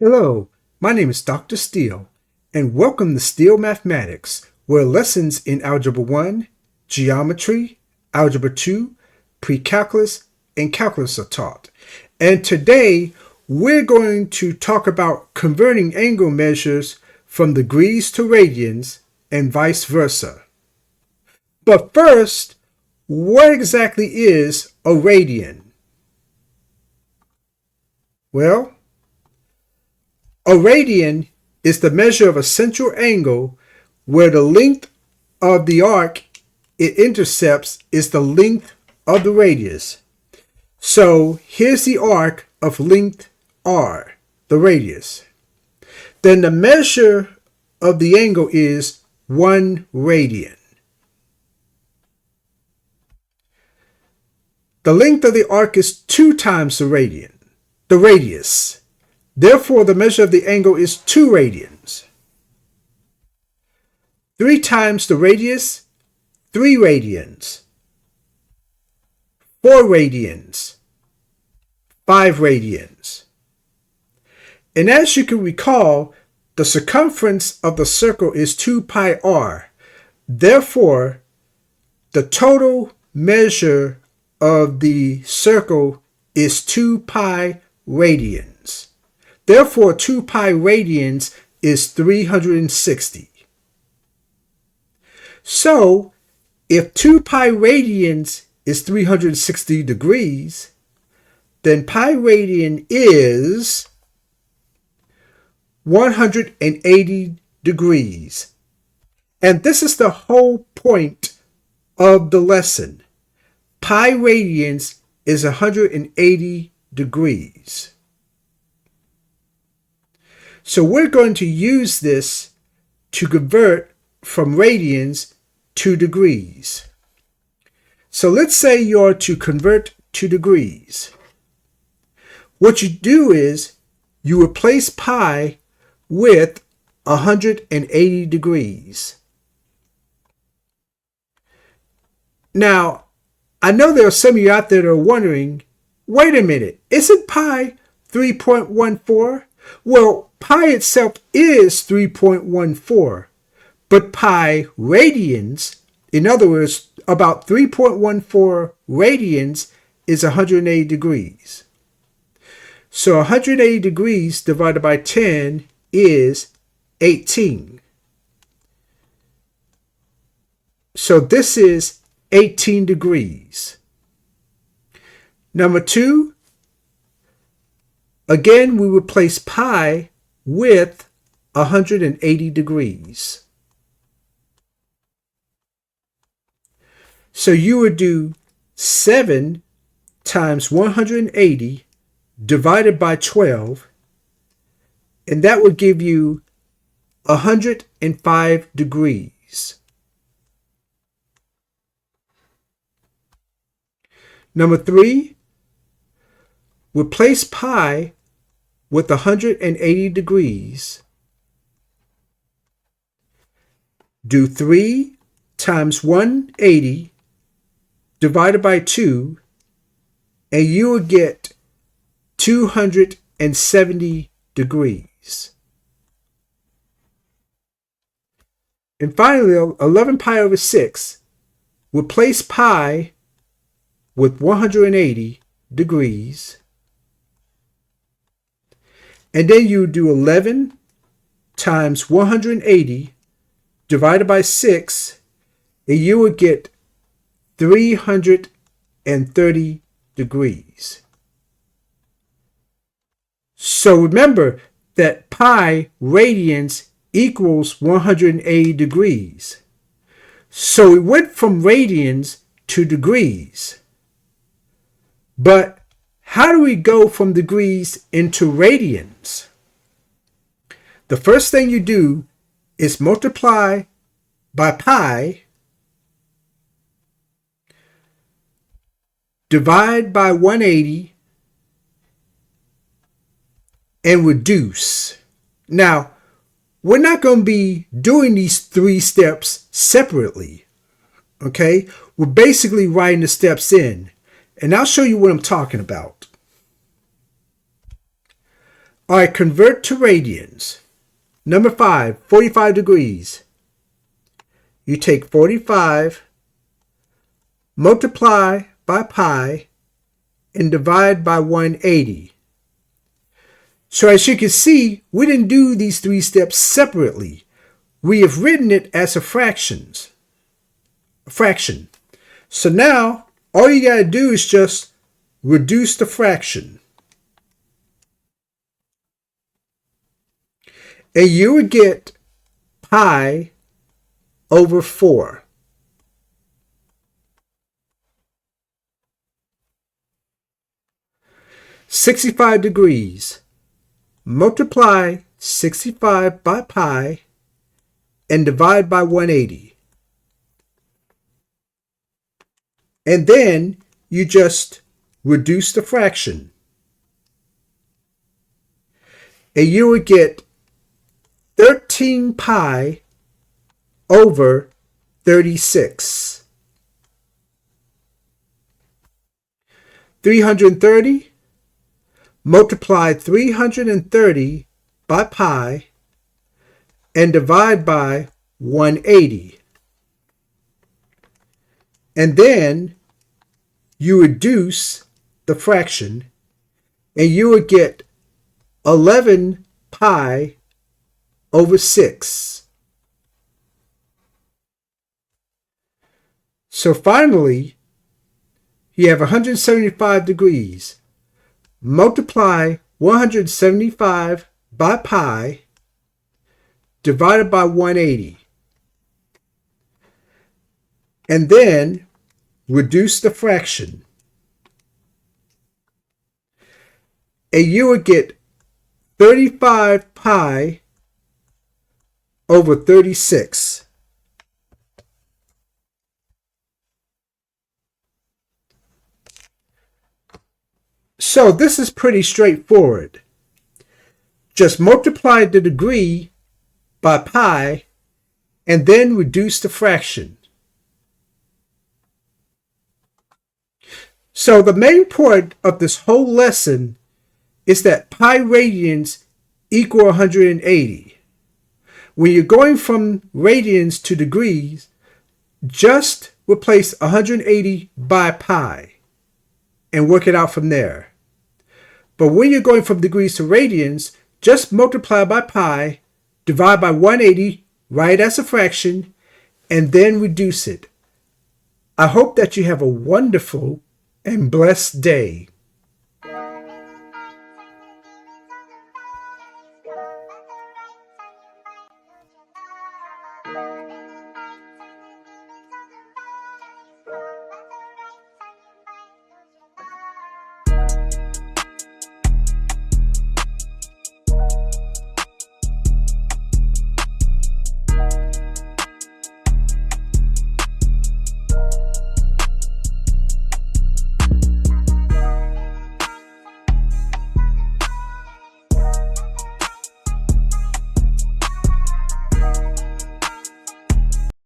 Hello, my name is Dr. Steele, and welcome to Steele Mathematics, where lessons in Algebra 1, Geometry, Algebra 2, Pre-Calculus, and Calculus are taught. And today, we're going to talk about converting angle measures from degrees to radians and vice versa. But first, what exactly is a radian? Well, a radian is the measure of a central angle where the length of the arc it intercepts is the length of the radius. So here's the arc of length r, the radius. Then the measure of the angle is 1 radian. The length of the arc is 2 times the radius. Therefore, the measure of the angle is 2 radians. 3 times the radius, 3 radians. 4 radians, 5 radians. And as you can recall, the circumference of the circle is 2 pi r. Therefore, the total measure of the circle is 2 pi radians. Therefore, 2 pi radians is 360. So, if 2 pi radians is 360 degrees, then pi radian is 180 degrees. And this is the whole point of the lesson. Pi radians is 180 degrees. So we're going to use this to convert from radians to degrees. So let's say you're to convert to degrees. What you do is you replace pi with 180 degrees. Now, I know there are some of you out there that are wondering, wait a minute, isn't pi 3.14? Well, pi itself is 3.14, but pi radians, in other words, about 3.14 radians is 180 degrees. So 180 degrees divided by 10 is 18. So this is 18 degrees. Number 2, again, we replace pi with 180 degrees. So you would do 7 times 180 divided by 12, and that would give you 105 degrees. Number 3, replace pi with 180 degrees. Do 3 times 180 divided by 2, and you will get 270 degrees. And finally, 11 pi over 6, replace pi with 180 degrees. And then you do 11 times 180 divided by 6, and you would get 330 degrees. So remember that pi radians equals 180 degrees. So we went from radians to degrees. But how do we go from degrees into radians? The first thing you do is multiply by pi, divide by 180, and reduce. Now, we're not going to be doing these 3 steps separately, okay? We're basically writing the steps in, and I'll show you what I'm talking about. All right, convert to radians. Number 5, 45 degrees. You take 45, multiply by pi, and divide by 180. So as you can see, we didn't do these 3 steps separately. We have written it as a fraction. So now, all you got to do is just reduce the fraction. And you would get pi over 4. "65 degrees. Multiply 65 by pi and divide by 180. And then you just reduce the fraction. And you would get 13 pi over 36. 330. Multiply 330 by pi and divide by 180. And then you reduce the fraction and you would get 11 pi over 6. So finally, you have 175 degrees. Multiply 175 by pi divided by 180. And then reduce the fraction. And you would get 35 pi over 36. So this is pretty straightforward. Just multiply the degree by pi and then reduce the fraction. So the main point of this whole lesson is that pi radians equal 180. When you're going from radians to degrees, just replace 180 by pi and work it out from there. But when you're going from degrees to radians, just multiply by pi, divide by 180, write as a fraction, and then reduce it. I hope that you have a wonderful and blessed day.